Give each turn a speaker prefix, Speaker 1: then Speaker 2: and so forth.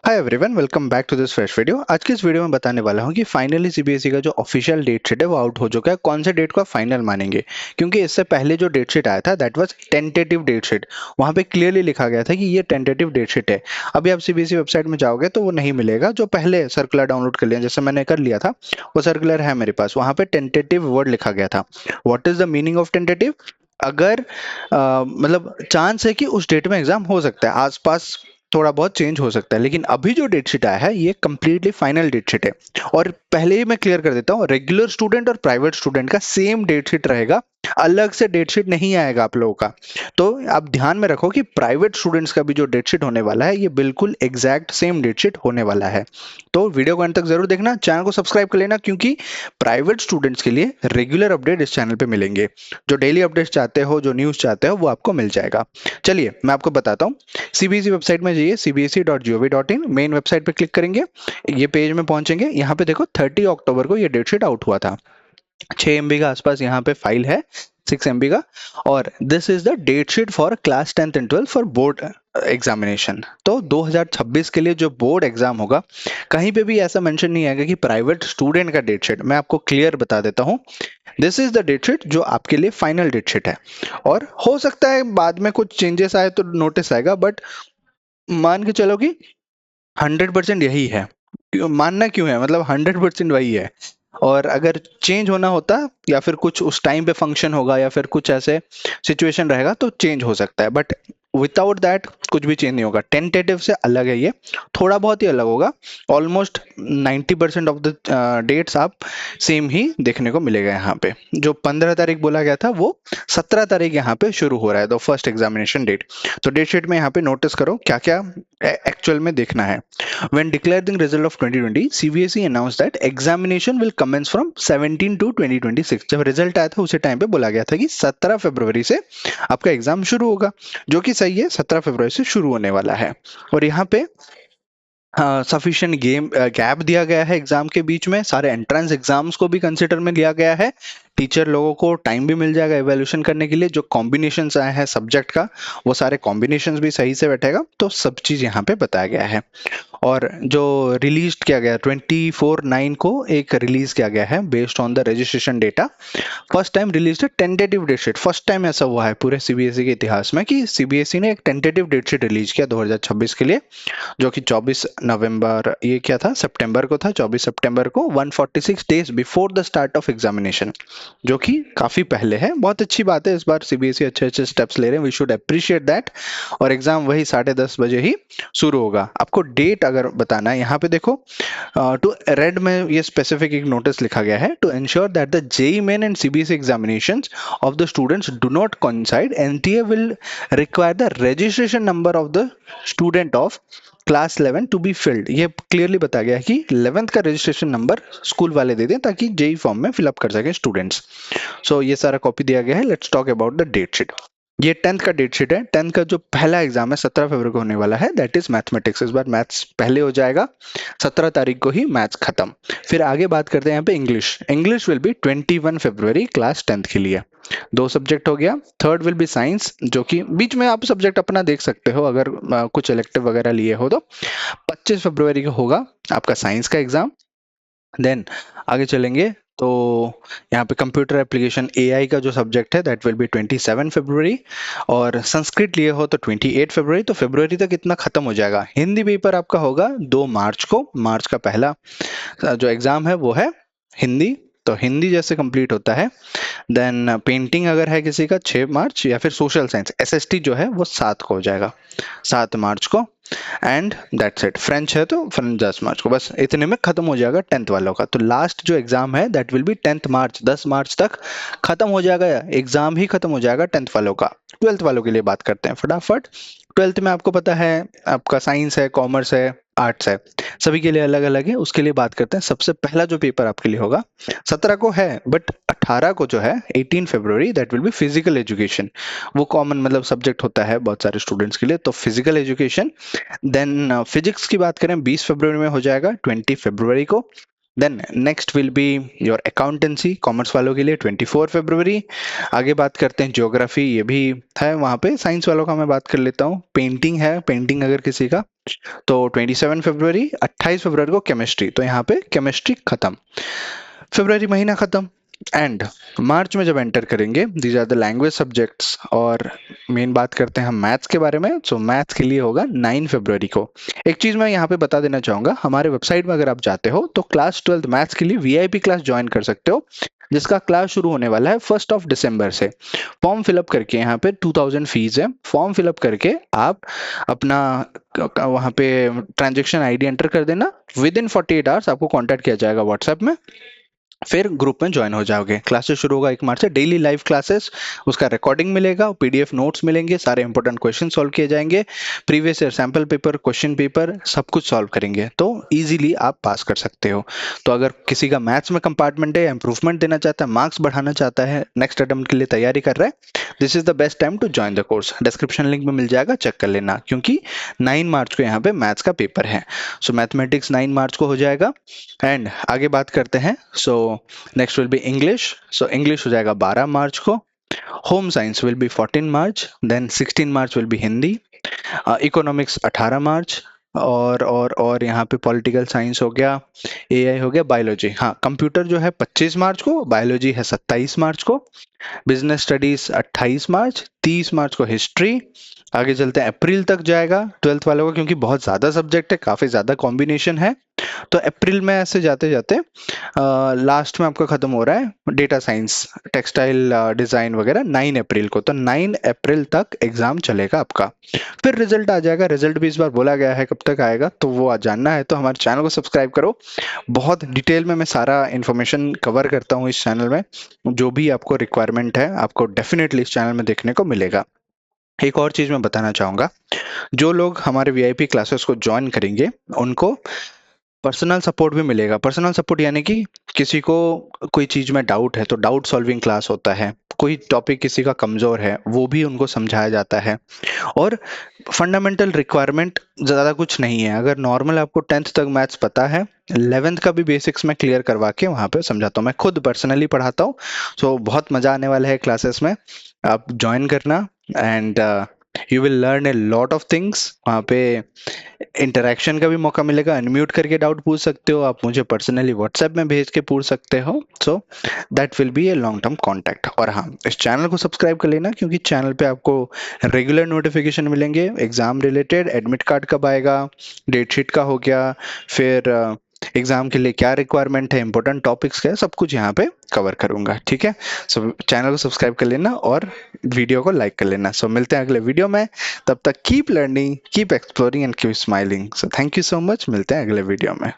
Speaker 1: Hi everyone, welcome back to this fresh video. आज की इस वीडियो में बताने वाला हूँ कि फाइनली सीबीएसई का जो ऑफिशियल डेट शीट है वो आउट हो चुका है। कौन से डेट को आप फाइनल मानेंगे, क्योंकि इससे पहले जो डेट शीट आया था that was tentative date sheet. वहाँ पे क्लियरली लिखा गया था कि ये टेंटेटिव डेट शीट है। अभी आप सीबीएसई वेबसाइट में जाओगे तो वो नहीं मिलेगा। जो पहले सर्कुलर डाउनलोड कर लिया, जैसे मैंने कर लिया था, वो सर्कुलर है मेरे पास। वहाँ पे टेंटेटिव वर्ड लिखा गया था। What is the meaning of tentative? अगर मतलब चांस है कि उस डेट में एग्जाम हो सकता है, आसपास थोड़ा बहुत चेंज हो सकता है, लेकिन अभी जो डेट शीट आया है ये कंप्लीटली फाइनल डेट शीट है। और पहले ही मैं क्लियर कर देता हूँ, रेगुलर स्टूडेंट और प्राइवेट स्टूडेंट का सेम डेट शीट रहेगा, अलग से डेट शीट नहीं आएगा आप लोगों का। तो आप ध्यान में रखो कि प्राइवेट स्टूडेंट्स का भी जो डेट शीट होने वाला है ये बिल्कुल एग्जैक्ट सेम डेट शीट होने वाला है। तो वीडियो को अंत तक जरूर देखना, चैनल को सब्सक्राइब कर लेना, क्योंकि प्राइवेट स्टूडेंट्स के लिए रेगुलर अपडेट इस चैनल पे मिलेंगे। जो डेली अपडेट्स चाहते हो, जो न्यूज चाहते हो, वो आपको मिल जाएगा। चलिए मैं आपको बताता हूँ। सीबीएसई वेबसाइट में जाइए, cbse.gov.in मेन वेबसाइट पे क्लिक करेंगे। ये पेज में पहुंचेंगे, यहाँ पे देखो 30 अक्टूबर को ये डेट शीट आउट हुआ था। 6 MB का आसपास यहाँ पे फाइल है, 6 MB का। और this is the date sheet for class 10th and 12th for board examination. तो 2026 के लिए जो बोर्ड एग्जाम होगा, कहीं पे भी ऐसा मेंशन नहीं आएगा कि प्राइवेट स्टूडेंट का डेट शीट। मैं आपको क्लियर बता देता हूँ, this is the date sheet जो आपके लिए फाइनल डेट शीट है। और हो सकता है बाद में कुछ चेंजेस आए तो नोटिस आएगा, बट मान के चलो कि 100% यही है। मानना क्यों है, मतलब 100% वही है। और अगर चेंज होना होता या फिर कुछ उस टाइम पे फंक्शन होगा या फिर कुछ ऐसे सिचुएशन रहेगा तो चेंज हो सकता है, बट विदाउट दैट कुछ भी चेंज नहीं होगा। टेंटेटिव से अलग है ये, थोड़ा बहुत ही अलग होगा। ऑलमोस्ट 90% ऑफ द डेट्स आप सेम ही देखने को मिलेगा। यहाँ पे जो 15 तारीख बोला गया था वो 17 तारीख यहाँ पे शुरू हो रहा है, द फर्स्ट एग्जामिनेशन डेट। तो डेट शीट में यहाँ पे नोटिस करो क्या क्या एक्चुअल में देखना है। When declaring result of 2020, CBSE announced that examination will commence from 17 to 2026। जब रिजल्ट आया था उसी टाइम पे बोला गया था कि 17 फरवरी से आपका एग्जाम शुरू होगा, जो कि सही है, 17 फरवरी से शुरू होने वाला है। और यहाँ पे सफिशिएंट गैप दिया गया है एग्जाम के बीच में। सारे एंट्रेंस एग्जाम्स को भी कंसिडर में लिया गया है। टीचर लोगों को टाइम भी मिल जाएगा एवेल्यूशन करने के लिए। जो कॉम्बिनेशंस आए हैं सब्जेक्ट का, वो सारे कॉम्बिनेशंस भी सही से बैठेगा। तो सब चीज यहाँ पे बताया गया है। और जो रिलीज किया गया 24/9 को एक रिलीज किया गया है based on the registration data. First time release tentative date sheet. First time ऐसा हुआ है पूरे सीबीएसई के इतिहास में कि सीबीएसई ने एक टेंटेटिव डेट शीट रिलीज किया 2026 के लिए, जो कि 24 नवंबर, ये क्या था, सितंबर को था। 24 सितंबर को 146 days before the start of examination, जो कि काफी पहले है। बहुत अच्छी बात है, इस बार सीबीएसई अच्छे अच्छे स्टेप्स ले रहे हैं, वी शुड अप्रिशिएट दैट। और एग्जाम वही 10:30 बजे ही शुरू होगा। आपको डेट अगर बताना है, यहाँ पे देखो टू रेड में ये स्पेसिफिक एक नोटिस लिखा गया है, to ensure that the JEE Main and CBSE examinations of the students do not coincide, NTA will require the registration number of the student of class 11 to be filled. ये clearly बताया गया है कि 11th का registration number school वाले दे दें ताकि JEE form में फिलअप कर सके स्टूडेंट्स। सो ये सारा कॉपी दिया गया है। Let's talk about the date sheet. ये 10th का डेट शीट है। 10th का जो पहला एग्जाम है 17 फरवरी को होने वाला है, दैट इज मैथमेटिक्स। इस बार मैथ्स पहले हो जाएगा, 17 तारीख को ही मैथ्स खत्म। फिर आगे बात करते हैं यहाँ पे English. English will be 21 February class 10th के लिए। दो सब्जेक्ट हो गया। थर्ड विल बी साइंस, जो कि बीच में आप सब्जेक्ट अपना देख सकते हो अगर कुछ इलेक्टिव वगैरह लिए हो तो। 25 फरवरी को होगा आपका साइंस का एग्जाम। देन आगे चलेंगे तो यहाँ पे कंप्यूटर एप्लीकेशन एआई का जो सब्जेक्ट है दैट विल बी 27 फरवरी। और संस्कृत लिए हो तो 28 फरवरी। तो फरवरी तक इतना खत्म हो जाएगा। हिंदी पेपर आपका होगा 2 मार्च को। मार्च का पहला जो एग्जाम है वो है हिंदी। तो हिंदी जैसे कंप्लीट होता है, देन पेंटिंग अगर है किसी का 6 मार्च, या फिर सोशल साइंस एसएसटी जो है वो 7 को हो जाएगा, 7 मार्च को। And that's it. फ्रेंच है तो फ्रेंच 10 मार्च को। बस इतने में खत्म हो जाएगा 10th वालों का। तो लास्ट जो एग्जाम है दैट विल बी 10th मार्च। 10 मार्च तक खत्म हो जाएगा, एग्जाम ही खत्म हो जाएगा 10th वालों का। 12th वालों के लिए बात करते हैं फटाफट। 12th में आपको पता है आपका साइंस है, कॉमर्स है, आर्ट्स है, सभी के लिए अलग अलग है। उसके लिए बात करते हैं। सबसे पहला जो पेपर आपके लिए होगा 17 को है, बट 18 को जो है 18 फरवरी, that will be physical education. वो कॉमन मतलब सब्जेक्ट होता है बहुत सारे स्टूडेंट्स के लिए, तो फिजिकल एजुकेशन। देन फिजिक्स की बात करें 20 फरवरी में हो जाएगा, 20 फरवरी को। Then next will be your accountancy, commerce वालों के लिए 24 फरवरी। आगे बात करते हैं ज्योग्राफी, ये भी है वहाँ पे। साइंस वालों का मैं बात कर लेता हूँ। पेंटिंग है, पेंटिंग अगर किसी का तो 27 फरवरी। 28 फरवरी को केमिस्ट्री, तो यहाँ पे केमिस्ट्री खत्म, फरवरी महीना खत्म। एंड मार्च में जब एंटर करेंगे, these are the language subjects. और मेन बात करते हैं हम मैथ्स के बारे में। सो मैथ्स के लिए होगा 9 फरवरी को। एक चीज मैं यहाँ पे बता देना चाहूंगा, हमारे वेबसाइट में अगर आप जाते हो तो क्लास 12 मैथ्स के लिए वीआईपी क्लास ज्वाइन कर सकते हो, जिसका क्लास शुरू होने वाला है 1 दिसंबर से। फॉर्म फिलअप करके, यहाँ पे 2000 फीस है, फॉर्म फिलअप करके आप अपना वहाँ पे ट्रांजेक्शन आईडी एंटर कर देना। विद इन 48 आवर्स आपको कांटेक्ट किया जाएगा व्हाट्सएप में, फिर ग्रुप में ज्वाइन हो जाओगे। क्लासेस शुरू होगा 1 मार्च से, डेली लाइव क्लासेस, उसका रिकॉर्डिंग मिलेगा, पीडीएफ नोट्स मिलेंगे, सारे इंपॉर्टेंट क्वेश्चन सॉल्व किए जाएंगे, previous year sample paper, question paper, सब कुछ सॉल्व करेंगे, तो इजीली आप पास कर सकते हो। तो अगर किसी का मैथ्स में कंपार्टमेंट है, इंप्रूवमेंट देना चाहता है, मार्क्स बढ़ाना चाहता है, नेक्स्ट अटेम्प्ट के लिए तैयारी कर रहा है, this is the best time to join the course. Description link में मिल जाएगा, चेक कर लेना, क्योंकि 9 मार्च को यहाँ पे मैथ्स का पेपर है। सो मैथमेटिक्स 9 मार्च को हो जाएगा। एंड आगे बात करते हैं। So next will be English. So English हो जाएगा 12 मार्च को। Home science will be 14 March. Then 16 March will be Hindi. Economics 18 March. और यहाँ पे पॉलिटिकल साइंस हो गया, एआई हो गया, बायोलॉजी, हाँ कंप्यूटर जो है 25 मार्च को, बायोलॉजी है 27 मार्च को, बिजनेस स्टडीज 28 मार्च, 30 मार्च को हिस्ट्री। आगे चलते हैं, अप्रैल तक जाएगा 12th वालों का, क्योंकि बहुत ज्यादा सब्जेक्ट है, काफी ज्यादा कॉम्बिनेशन है, तो अप्रैल में ऐसे जाते जाते लास्ट में आपका खत्म हो रहा है डेटा साइंस, टेक्सटाइल डिजाइन वगैरह 9 अप्रैल को। तो 9 अप्रैल तक एग्जाम चलेगा आपका, फिर रिजल्ट आ जाएगा। रिजल्ट भी इस बार बोला गया है कब तक आएगा, तो वो आज जानना है तो हमारे चैनल को सब्सक्राइब करो। बहुत डिटेल में मैं सारा इन्फॉर्मेशन कवर करता हूँ इस चैनल में, जो भी आपको रिक्वायरमेंट है आपको डेफिनेटली इस चैनल में देखने को मिलेगा। एक और चीज मैं बताना चाहूंगा, जो लोग हमारे वीआईपी क्लासेस को ज्वाइन करेंगे उनको पर्सनल सपोर्ट भी मिलेगा। पर्सनल सपोर्ट यानी कि किसी को कोई चीज में डाउट है तो डाउट सॉल्विंग क्लास होता है, कोई टॉपिक किसी का कमजोर है वो भी उनको समझाया जाता है। और फंडामेंटल रिक्वायरमेंट ज़्यादा कुछ नहीं है, अगर नॉर्मल आपको 10th तक मैथ्स पता है, 11th का भी बेसिक्स में क्लियर करवा के वहाँ पे समझाता हूँ, मैं खुद पर्सनली पढ़ाता हूँ। सो बहुत मज़ा आने वाला है क्लासेस में, आप ज्वाइन करना। And you will learn a lot of things. वहाँ पे इंटरेक्शन का भी मौका मिलेगा, अनम्यूट करके डाउट पूछ सकते हो, आप मुझे पर्सनली व्हाट्सएप में भेज के पूछ सकते हो। So that will B a long term contact. और हाँ, इस चैनल को सब्सक्राइब कर लेना, क्योंकि चैनल पे आपको रेगुलर नोटिफिकेशन मिलेंगे, एग्जाम रिलेटेड, एडमिट कार्ड कब आएगा, डेट शीट का हो गया, फिर एग्जाम के लिए क्या रिक्वायरमेंट है, इंपॉर्टेंट टॉपिक्स क्या है, सब कुछ यहाँ पे कवर करूंगा। ठीक है, सो चैनल को सब्सक्राइब कर लेना और वीडियो को लाइक कर लेना। सो मिलते हैं अगले वीडियो में, तब तक keep learning, keep exploring and keep smiling. So thank you so much, मिलते हैं अगले वीडियो में।